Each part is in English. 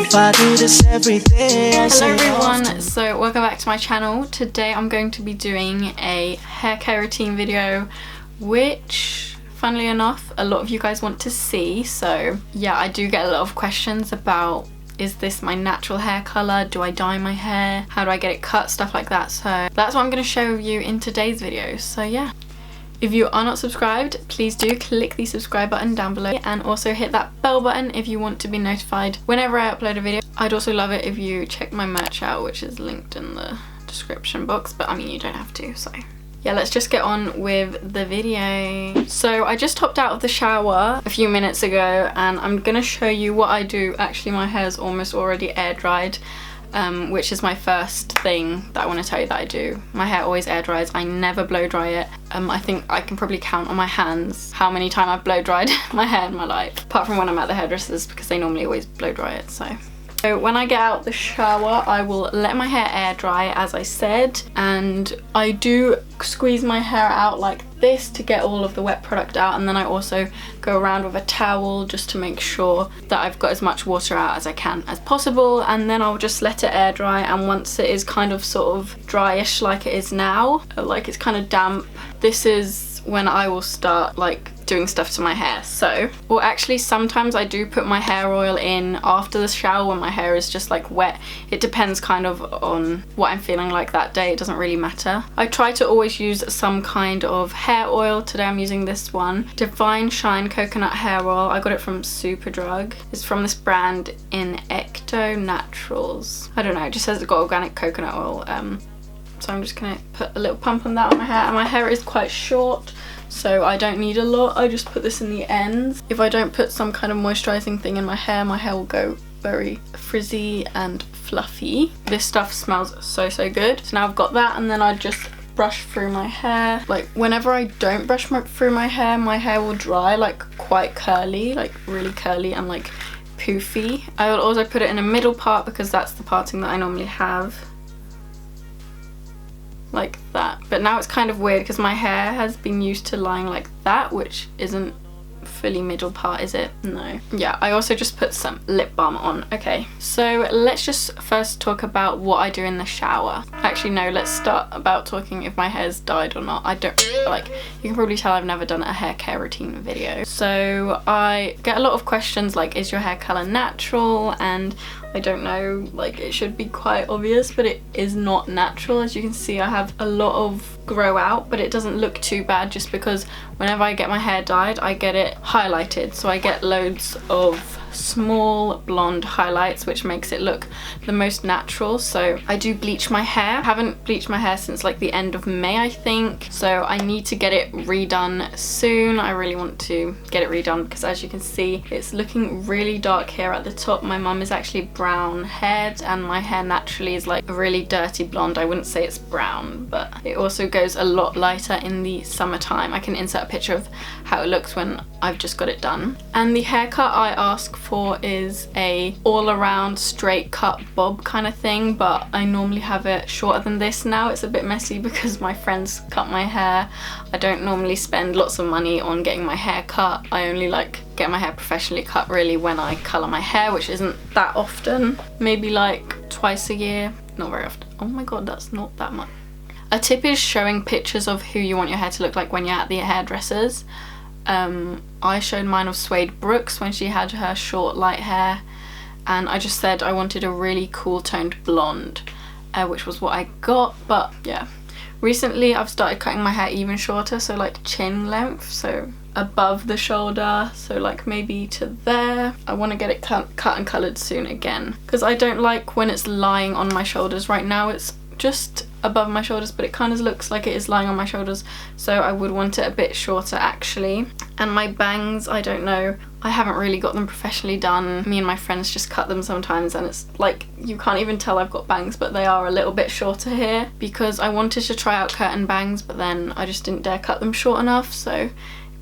if I do this every day? Hello everyone, so welcome back to my channel. Today I'm going to be doing a hair care routine video, which funnily enough a lot of you guys want to see. So yeah, I do get a lot of questions about, is this my natural hair colour? Do I dye my hair? How do I get it cut? Stuff like that. So that's what I'm going to show you in today's video. So yeah. If you are not subscribed, please do click the subscribe button down below and also hit that bell button if you want to be notified whenever I upload a video. I'd also love it if you check my merch out, which is linked in the description box, but I mean you don't have to, so yeah, let's just get on with the video. So I just hopped out of the shower a few minutes ago and I'm gonna show you what I do. Actually, my hair's almost already air dried. Which is my first thing that I want to tell you that I do. My hair always air dries. I never blow dry it. I think I can probably count on my hands how many times I've blow dried my hair in my life, apart from when I'm at the hairdressers because they normally always blow dry it. So when I get out the shower, I will let my hair air dry, as I said, and I do squeeze my hair out like this to get all of the wet product out, and then I also go around with a towel just to make sure that I've got as much water out as I can as possible, and then I'll just let it air dry. And once it is kind of sort of dryish like it is now, like it's kind of damp, this is when I will start like doing stuff to my hair. So, well, actually sometimes I do put my hair oil in after the shower when my hair is just like wet. It depends kind of on what I'm feeling like that day. It doesn't really matter. I try to always use some kind of hair oil. Today I'm using this one, Divine Shine Coconut Hair Oil. I got it from Superdrug. It's from this brand in Ecto Naturals. I don't know, it just says it's got organic coconut oil. So I'm just gonna put a little pump on that on my hair, and my hair is quite short, so I don't need a lot. I just put this in the ends. If I don't put some kind of moisturizing thing in my hair will go very frizzy and fluffy. This stuff smells so good. So now I've got that, and then I just brush through my hair. Like whenever I don't brush through my hair will dry like quite curly, like really curly and like poofy. I will also put it in a middle part because that's the parting that I normally have, like that. But now it's kind of weird because my hair has been used to lying like that, which isn't fully middle part, is it? No. Yeah, I also just put some lip balm on. Okay, so let's just first talk about what I do in the shower. Actually no, let's start about talking if my hair's dyed or not. I don't, like, you can probably tell I've never done a hair care routine video. So I get a lot of questions like, is your hair colour natural? And I don't know, like it should be quite obvious, but it is not natural. As you can see, I have a lot of grow out, but it doesn't look too bad just because whenever I get my hair dyed, I get it highlighted. So I get loads of small blonde highlights, which makes it look the most natural. So I do bleach my hair. I haven't bleached my hair since like the end of May, I think. So I need to get it redone soon. I really want to get it redone because as you can see, it's looking really dark here at the top. My mum is actually brown haired and my hair naturally is like a really dirty blonde. I wouldn't say it's brown, but it also goes a lot lighter in the summertime. I can insert a picture of how it looks when I've just got it done. And the haircut I ask for is a all-around straight cut bob kind of thing, but I normally have it shorter than this now. It's a bit messy because my friends cut my hair. I don't normally spend lots of money on getting my hair cut. I only like get my hair professionally cut really when I colour my hair, which isn't that often. Maybe like twice a year, not very often. Oh my god, that's not that much. A tip is showing pictures of who you want your hair to look like when you're at the hairdressers. I showed mine of Suede Brooks when she had her short light hair, and I just said I wanted a really cool toned blonde, which was what I got. But yeah, recently I've started cutting my hair even shorter, so like chin length, so above the shoulder, so like maybe to there. I want to get it cut and coloured soon again because I don't like when it's lying on my shoulders. Right now it's just above my shoulders, but it kind of looks like it is lying on my shoulders, so I would want it a bit shorter actually. And my bangs, I don't know, I haven't really got them professionally done. Me and my friends just cut them sometimes and it's like you can't even tell I've got bangs, but they are a little bit shorter here because I wanted to try out curtain bangs, but then I just didn't dare cut them short enough, so it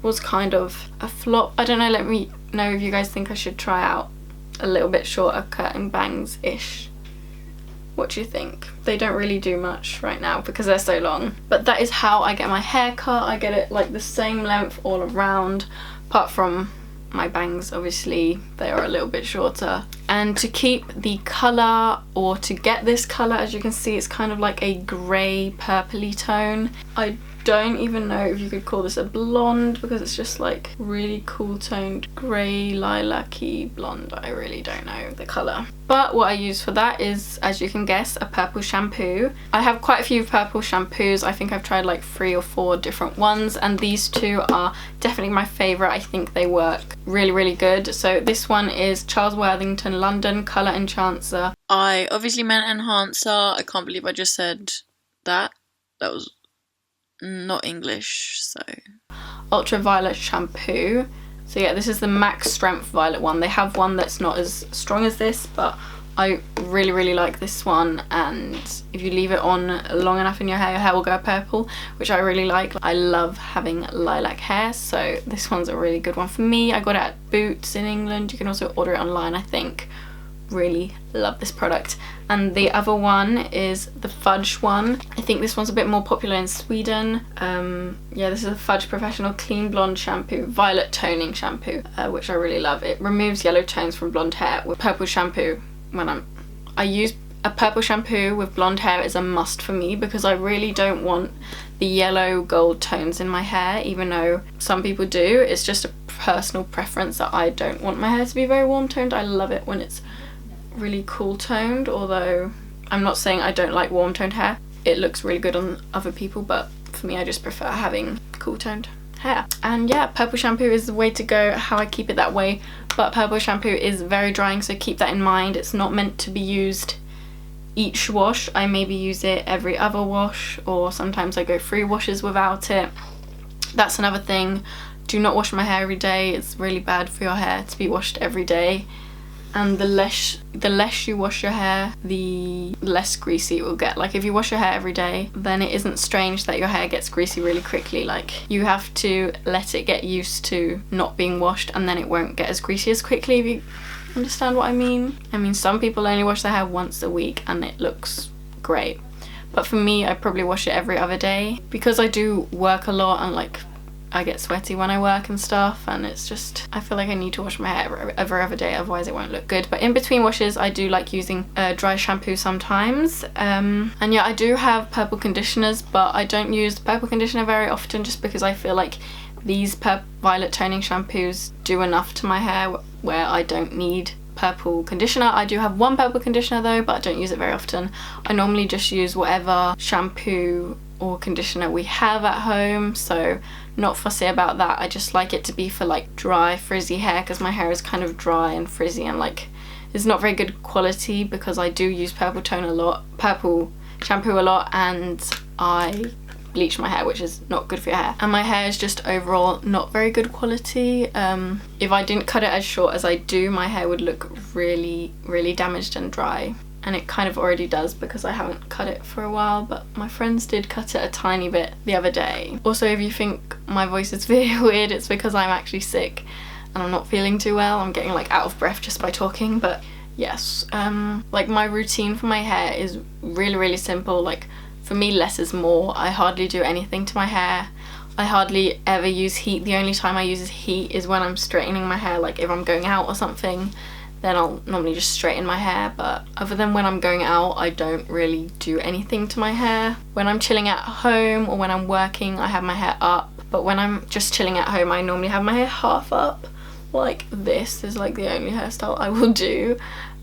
was kind of a flop. I don't know, let me know if you guys think I should try out a little bit shorter curtain bangs ish. What do you think? They don't really do much right now because they're so long. But that is how I get my hair cut. I get it like the same length all around, apart from my bangs, obviously they are a little bit shorter. And to keep the colour, or to get this colour, as you can see, it's kind of like a grey purpley tone. I don't even know if you could call this a blonde, because it's just like really cool toned grey lilac-y blonde. I really don't know the colour. But what I use for that is, as you can guess, a purple shampoo. I have quite a few purple shampoos. I think I've tried like 3 or 4 different ones, and these two are definitely my favourite. I think they work really, really good. So this one is Charles Worthington London Colour Enhancer. I obviously meant enhancer. I can't believe I just said that. That was not English. So ultraviolet shampoo. So yeah, this is the max strength violet one. They have one that's not as strong as this, but I really, really like this one. And if you leave it on long enough in your hair will go purple, which I really like. I love having lilac hair, so this one's a really good one for me. I got it at Boots in England. You can also order it online, I think. Really love this product. And the other one is the Fudge one. I think this one's a bit more popular in Sweden. Yeah, this is a Fudge Professional Clean Blonde Shampoo, Violet Toning Shampoo, which I really love. It removes yellow tones from blonde hair. With purple shampoo, I use a purple shampoo with blonde hair is a must for me, because I really don't want the yellow gold tones in my hair, even though some people do. It's just a personal preference that I don't want my hair to be very warm toned. I love it when it's really cool toned, although I'm not saying I don't like warm toned hair. It looks really good on other people, but for me I just prefer having cool toned hair. And yeah, purple shampoo is the way to go, how I keep it that way. But purple shampoo is very drying, so keep that in mind. It's not meant to be used each wash. I maybe use it every other wash, or sometimes I go 3 washes without it. That's another thing. Do not wash my hair every day. It's really bad for your hair to be washed every day. And the less you wash your hair, the less greasy it will get. Like if you wash your hair every day, then it isn't strange that your hair gets greasy really quickly. Like you have to let it get used to not being washed, and then it won't get as greasy as quickly, if you understand what I mean. I mean, some people only wash their hair once a week and it looks great. But for me, I probably wash it every other day, because I do work a lot and like I get sweaty when I work and stuff, and it's just, I feel like I need to wash my hair every other day, otherwise it won't look good. But in between washes, I do like using dry shampoo sometimes. And yeah, I do have purple conditioners, but I don't use purple conditioner very often, just because I feel like these violet toning shampoos do enough to my hair where I don't need purple conditioner. I do have one purple conditioner though, but I don't use it very often. I normally just use whatever shampoo or conditioner we have at home, so not fussy about that. I just like it to be for like dry frizzy hair, because my hair is kind of dry and frizzy and like it's not very good quality, because I do use purple shampoo a lot, and I bleach my hair, which is not good for your hair, and my hair is just overall not very good quality. If I didn't cut it as short as I do, my hair would look really, really damaged and dry, and it kind of already does because I haven't cut it for a while, but my friends did cut it a tiny bit the other day. Also, if you think my voice is very weird, it's because I'm actually sick and I'm not feeling too well. I'm getting like out of breath just by talking. But yes, like my routine for my hair is really, really simple. Like for me, less is more. I hardly do anything to my hair. I hardly ever use heat. The only time I use heat is when I'm straightening my hair, like if I'm going out or something, then I'll normally just straighten my hair. But other than when I'm going out, I don't really do anything to my hair. When I'm chilling at home or when I'm working, I have my hair up. But when I'm just chilling at home, I normally have my hair half up. Like this is like the only hairstyle I will do.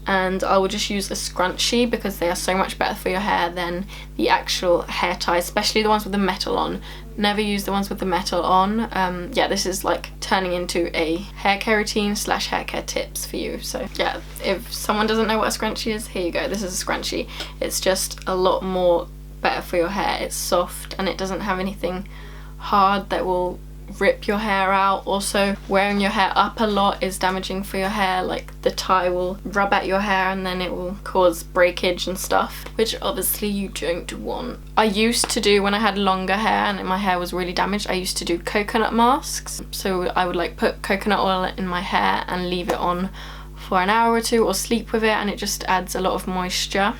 And I will just use a scrunchie, because they are so much better for your hair than the actual hair ties, especially the ones with the metal on. Never use the ones with the metal on. Yeah, this is like turning into a hair care routine / hair care tips for you. So yeah, if someone doesn't know what a scrunchie is, here you go. This is a scrunchie. It's just a lot more better for your hair. It's soft and it doesn't have anything hard that will rip your hair out. Also, wearing your hair up a lot is damaging for your hair. Like the tie will rub at your hair and then it will cause breakage and stuff, which obviously you don't want. I used to do, when I had longer hair and my hair was really damaged, I used to do coconut masks. So I would like put coconut oil in my hair and leave it on for an hour or 2, or sleep with it, and it just adds a lot of moisture.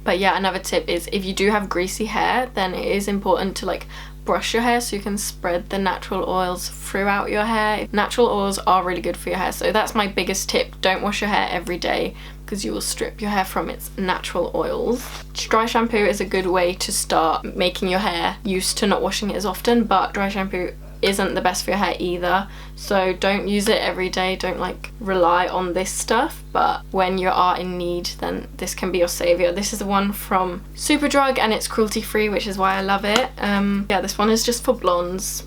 But yeah, another tip is if you do have greasy hair, then it is important to like brush your hair so you can spread the natural oils throughout your hair. Natural oils are really good for your hair, so that's my biggest tip. Don't wash your hair every day because you will strip your hair from its natural oils. Dry shampoo is a good way to start making your hair used to not washing it as often, but dry shampoo isn't the best for your hair either, so don't use it every day. Don't like rely on this stuff, but when you are in need, then this can be your savior. This is the one from Superdrug and it's cruelty-free, which is why I love it. Yeah, this one is just for blondes.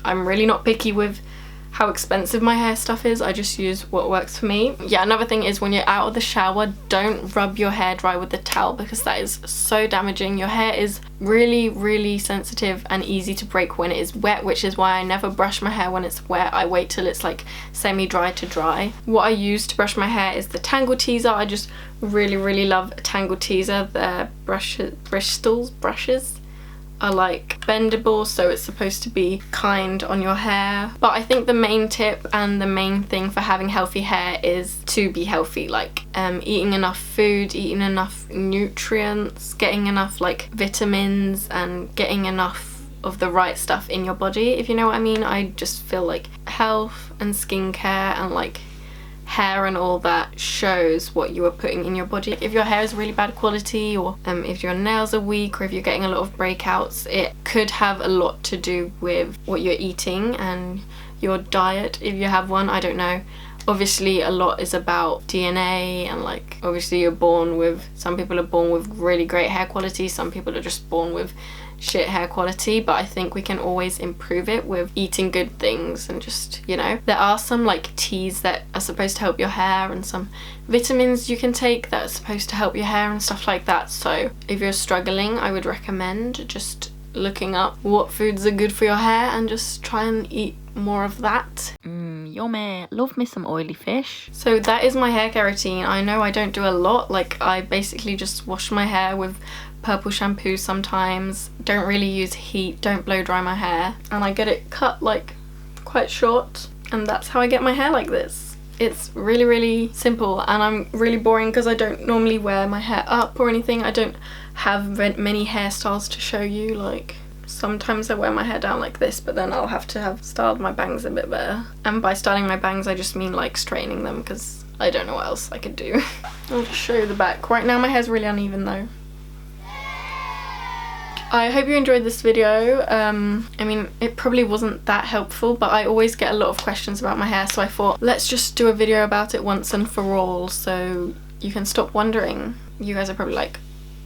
I'm really not picky with how expensive my hair stuff is. I just use what works for me. Yeah, another thing is when you're out of the shower, don't rub your hair dry with the towel because that is so damaging. Your hair is really sensitive and easy to break when it is wet, which is why I never brush my hair when it's wet. I wait till it's like semi-dry to dry. What I use to brush my hair is the Tangle Teaser. I just really love a Tangle Teaser. Their brushes are like bendable, so it's supposed to be kind on your hair. But I think the main tip and the main thing for having healthy hair is to be healthy, like eating enough food, eating enough nutrients, getting enough like vitamins and getting enough of the right stuff in your body, if you know what I mean. I just feel like health and skincare and like hair and all that shows what you are putting in your body. If your hair is really bad quality, or if your nails are weak, or if you're getting a lot of breakouts, it could have a lot to do with what you're eating and your diet, if you have one. I don't know. Obviously a lot is about DNA, and like obviously you're born with, some people are born with really great hair quality, some people are just born with shit hair quality, but I think we can always improve it with eating good things and just, you know, there are some like teas that are supposed to help your hair and some vitamins you can take that are supposed to help your hair and stuff like that. So if you're struggling, I would recommend just looking up what foods are good for your hair and just try and eat more of that. Yummy, love me some oily fish. So that is my hair care routine. I know I don't do a lot, like I basically just wash my hair with purple shampoo sometimes, don't really use heat, don't blow dry my hair, and I get it cut like quite short, and that's how I get my hair like this. It's really simple, and I'm really boring because I don't normally wear my hair up or anything. I don't have many hairstyles to show you. Like sometimes I wear my hair down like this, but then I'll have to have styled my bangs a bit better. And by styling my bangs I just mean like straightening them because I don't know what else I could do. I'll just show you the back. Right now my hair's really uneven though. I hope you enjoyed this video. I mean, it probably wasn't that helpful, but I always get a lot of questions about my hair, so I thought let's just do a video about it once and for all so you can stop wondering. You guys are probably like,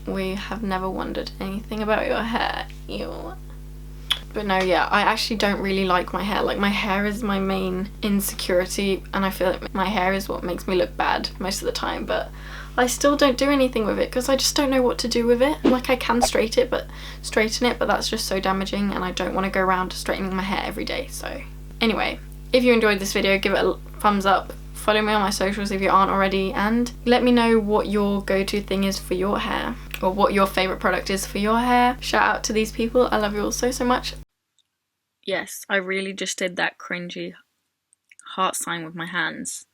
we have never wondered anything about your hair, ew. But no, yeah, I actually don't really like my hair. Like my hair is my main insecurity, and I feel like my hair is what makes me look bad most of the time, but I still don't do anything with it because I just don't know what to do with it. Like I can straighten it, but that's just so damaging, and I don't want to go around straightening my hair every day. So anyway, if you enjoyed this video, give it a thumbs up, follow me on my socials if you aren't already, and let me know what your go-to thing is for your hair, or what your favorite product is for your hair. Shout out to these people. I love you all so much. Yes, I really just did that cringy heart sign with my hands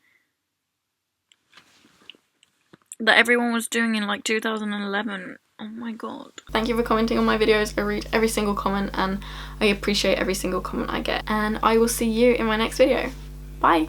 that everyone was doing in like 2011. Oh my god. Thank you for commenting on my videos. I read every single comment and I appreciate every single comment I get. And I will see you in my next video. Bye.